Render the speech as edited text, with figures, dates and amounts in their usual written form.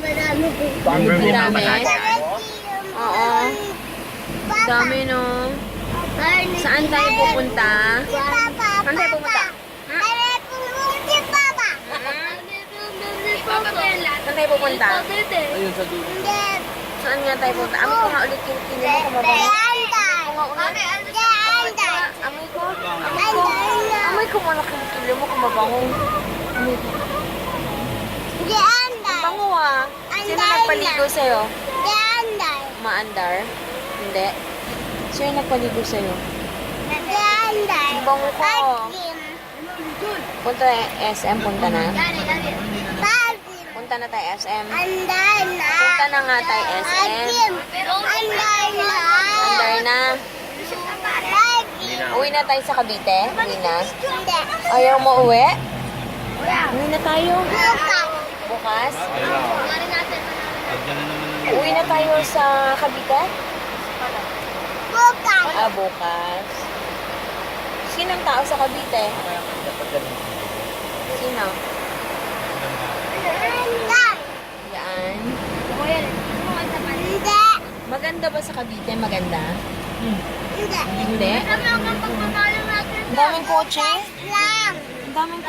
Ang Dami. dami. Oo. Dami, no? Saan tayo pupunta? Saan tayo pupunta? Saan tayo pupunta? Ayun sa dulo. Saan nga tayo pupunta? Amoy ko nga ulit yung kinin mo kumabango. Amoy ko? Amoy ko mo yung kinin mo kumabango. Amoy ko. Ang bango ah. Sino nagpaligo sa'yo? Maandar? Hindi. Sino nagpaligo sa'yo? Ang bango ko. Punta na SM, punta na. Punta na tayo SM. Punta na nga tayo SM. Andar na. Uwi na tayo sa Cavite? Uwi na. Ayaw mo uwi? Uwi na tayo. Bukas? Uwi na tayo sa Cavite? Ah, bukas. Sinong tao sa Cavite? Sino? Yan. Maganda ba sa Cavite? Maganda? Hindi. Ang daming kotse? Ang daming kotse.